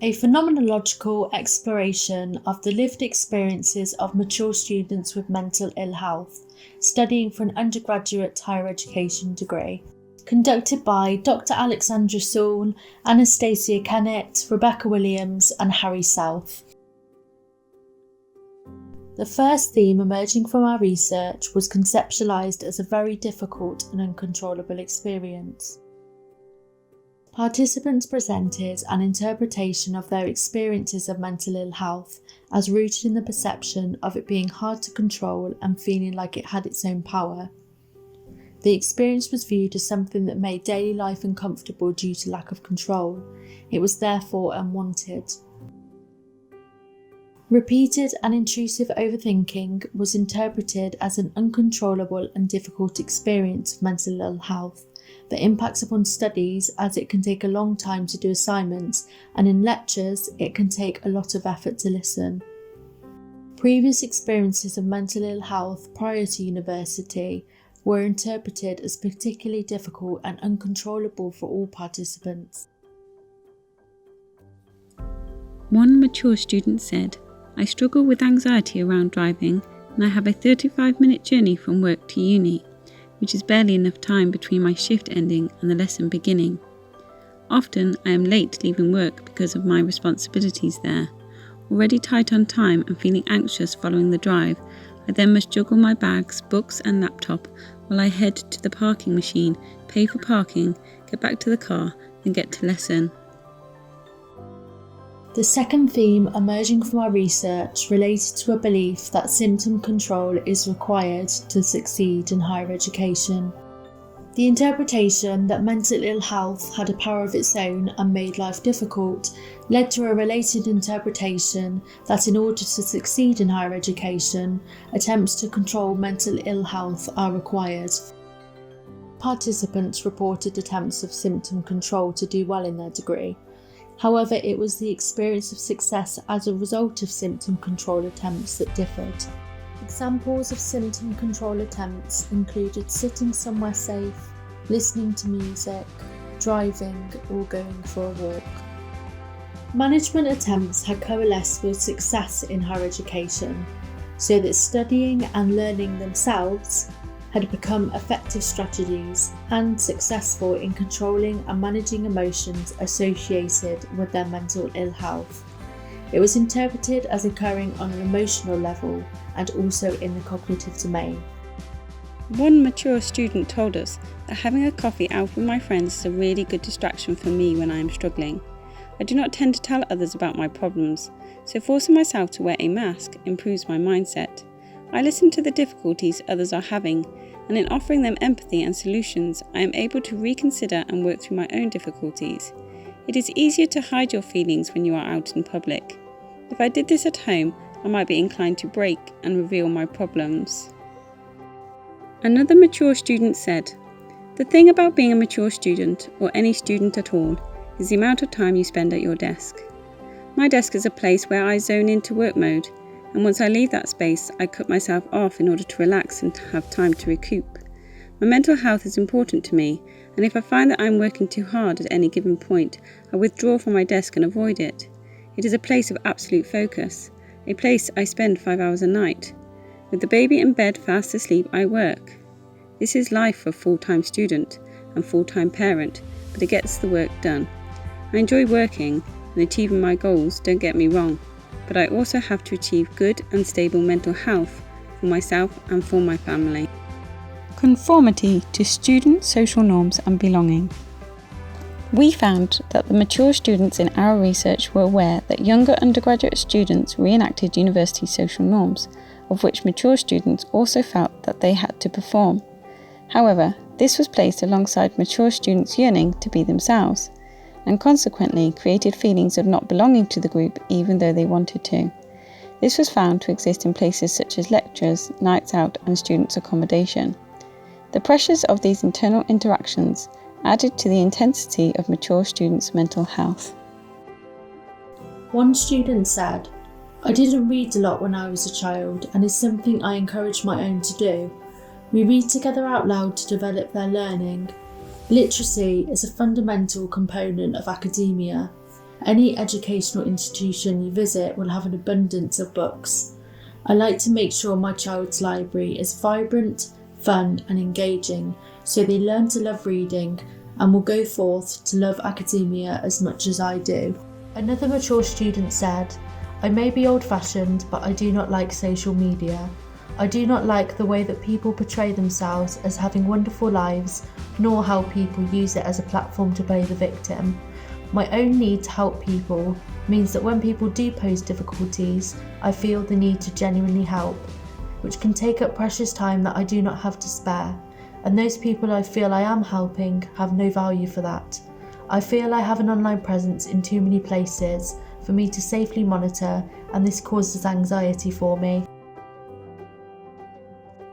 a phenomenological exploration of the lived experiences of mature students with mental ill health, studying for an undergraduate higher education degree. Conducted by Dr. Alexandra Sewell, Anastasia Kennett, Rebecca Williams and Harry South. The first theme emerging from our research was conceptualised as a very difficult and uncontrollable experience. Participants presented an interpretation of their experiences of mental ill health as rooted in the perception of it being hard to control and feeling like it had its own power. The experience was viewed as something that made daily life uncomfortable due to lack of control. It was therefore unwanted. Repeated and intrusive overthinking was interpreted as an uncontrollable and difficult experience of mental ill health that impacts upon studies, as it can take a long time to do assignments, and in lectures it can take a lot of effort to listen. Previous experiences of mental ill health prior to university were interpreted as particularly difficult and uncontrollable for all participants. One mature student said, "I struggle with anxiety around driving, and I have a 35-minute journey from work to uni, which is barely enough time between my shift ending and the lesson beginning. Often I am late leaving work because of my responsibilities there. Already tight on time and feeling anxious following the drive, I then must juggle my bags, books and laptop while I head to the parking machine, pay for parking, get back to the car and get to lesson." The second theme emerging from our research related to a belief that symptom control is required to succeed in higher education. The interpretation that mental ill health had a power of its own and made life difficult led to a related interpretation that in order to succeed in higher education, attempts to control mental ill health are required. Participants reported attempts of symptom control to do well in their degree. However, it was the experience of success as a result of symptom control attempts that differed. Examples of symptom control attempts included sitting somewhere safe, listening to music, driving, or going for a walk. Management attempts had coalesced with success in higher education, so that studying and learning themselves had become effective strategies and successful in controlling and managing emotions associated with their mental ill health. It was interpreted as occurring on an emotional level and also in the cognitive domain. One mature student told us that having a coffee out with my friends is a really good distraction for me when I am struggling. I do not tend to tell others about my problems, so forcing myself to wear a mask improves my mindset. I listen to the difficulties others are having, and in offering them empathy and solutions, I am able to reconsider and work through my own difficulties. It is easier to hide your feelings when you are out in public. If I did this at home, I might be inclined to break and reveal my problems. Another mature student said, "The thing about being a mature student, or any student at all, is the amount of time you spend at your desk. My desk is a place where I zone into work mode, and once I leave that space, I cut myself off in order to relax and to have time to recoup. My mental health is important to me, and if I find that I am working too hard at any given point, I withdraw from my desk and avoid it. It is a place of absolute focus, a place I spend 5 hours a night. With the baby in bed fast asleep, I work. This is life for a full-time student and full-time parent, but it gets the work done. I enjoy working and achieving my goals, don't get me wrong, but I also have to achieve good and stable mental health for myself and for my family." Conformity to student social norms and belonging. We found that the mature students in our research were aware that younger undergraduate students reenacted university social norms, of which mature students also felt that they had to perform. However, this was placed alongside mature students yearning to be themselves, and consequently created feelings of not belonging to the group even though they wanted to. This was found to exist in places such as lectures, nights out and students' accommodation. The pressures of these internal interactions added to the intensity of mature students' mental health. One student said, "I didn't read a lot when I was a child, and it's something I encourage my own to do. We read together out loud to develop their learning. Literacy is a fundamental component of academia. Any educational institution you visit will have an abundance of books. I like to make sure my child's library is vibrant, fun and engaging, so they learn to love reading and will go forth to love academia as much as I do. Another mature student said, "I may be old-fashioned, but I do not like social media. I do not like the way that people portray themselves as having wonderful lives, nor how people use it as a platform to play the victim. My own need to help people means that when people do pose difficulties, I feel the need to genuinely help, which can take up precious time that I do not have to spare, and those people I feel I am helping have no value for that. I feel I have an online presence in too many places for me to safely monitor, and this causes anxiety for me."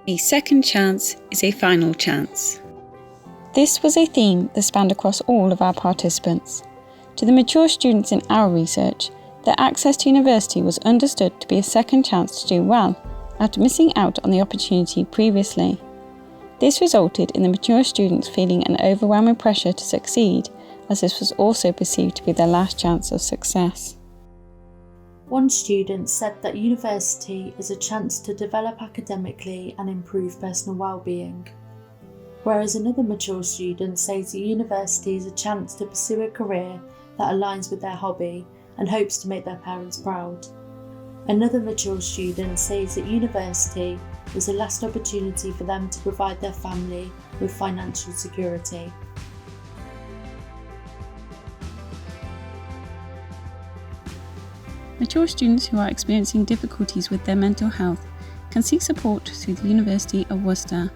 A second chance is a final chance. This was a theme that spanned across all of our participants. To the mature students in our research, their access to university was understood to be a second chance to do well, after missing out on the opportunity previously. This resulted in the mature students feeling an overwhelming pressure to succeed, as this was also perceived to be their last chance of success. One student said that university is a chance to develop academically and improve personal well-being, whereas another mature student says that university is a chance to pursue a career that aligns with their hobby and hopes to make their parents proud. Another mature student says that university is a last opportunity for them to provide their family with financial security. Mature students who are experiencing difficulties with their mental health can seek support through the University of Worcester.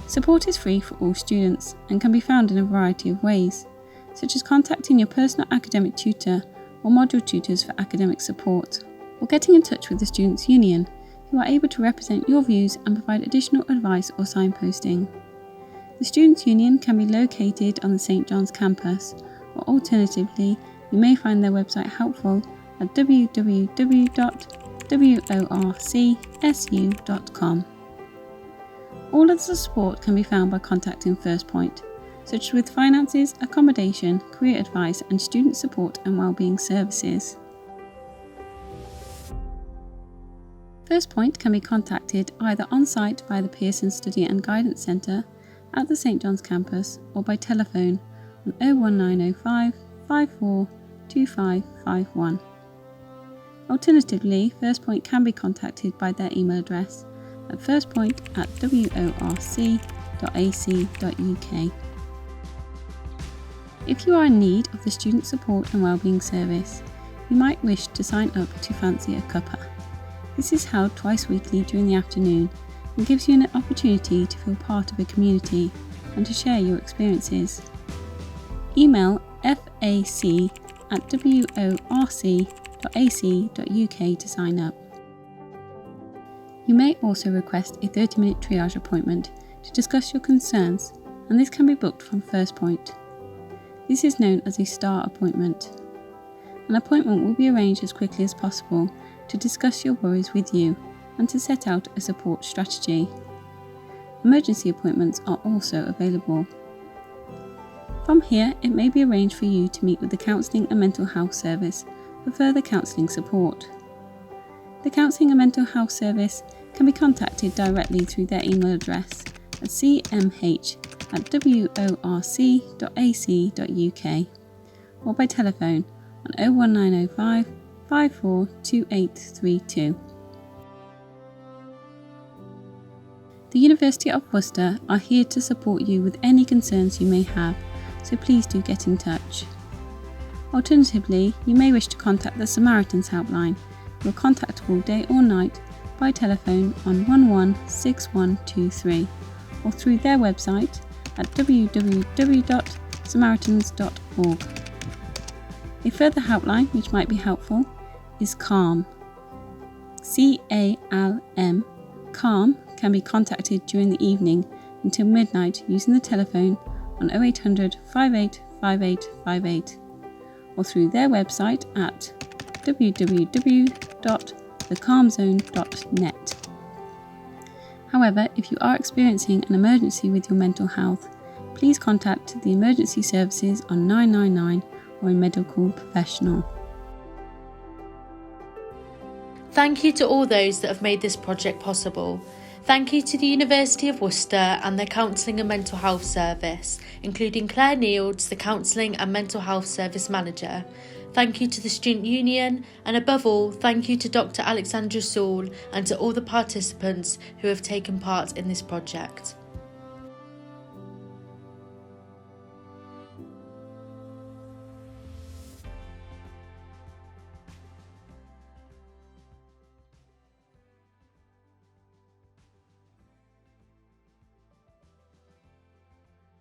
Support is free for all students and can be found in a variety of ways, such as contacting your personal academic tutor or module tutors for academic support, or getting in touch with the Students' Union, who are able to represent your views and provide additional advice or signposting. The Students' Union can be located on the St John's campus, or alternatively, you may find their website helpful at www.worcsu.com. All of the support can be found by contacting First Point, such as with finances, accommodation, career advice and student support and wellbeing services. First Point can be contacted either on-site via the Pearson Study and Guidance Centre at the St John's campus or by telephone on 01905 54 2551. Alternatively, First Point can be contacted by their email address at firstpoint@worc.ac.uk. If you are in need of the Student Support and Wellbeing Service, you might wish to sign up to Fancy a Cuppa. This is held twice weekly during the afternoon and gives you an opportunity to feel part of a community and to share your experiences. Email fac@worc.ac.uk to sign up. You may also request a 30-minute triage appointment to discuss your concerns, and this can be booked from First Point. This is known as a STAR appointment. An appointment will be arranged as quickly as possible to discuss your worries with you and to set out a support strategy. Emergency appointments are also available. From here, it may be arranged for you to meet with the Counselling and Mental Health Service for further counselling support. The Counselling and Mental Health Service can be contacted directly through their email address at cmh@worc.ac.uk or by telephone on 01905 542832. The University of Worcester are here to support you with any concerns you may have, so please do get in touch. Alternatively, you may wish to contact the Samaritans helpline, who are contactable day or night by telephone on 116123 or through their website at www.samaritans.org. A further helpline which might be helpful is CALM. CALM. CALM can be contacted during the evening until midnight using the telephone on 0800 585858 or through their website at www.thecalmzone.net. However, if you are experiencing an emergency with your mental health, please contact the emergency services on 999 or a medical professional. Thank you to all those that have made this project possible. Thank you to the University of Worcester and their Counselling and Mental Health Service, including Claire Nields, the Counselling and Mental Health Service Manager. Thank you to the Student Union, and above all, thank you to Dr. Alexandra Sewell and to all the participants who have taken part in this project.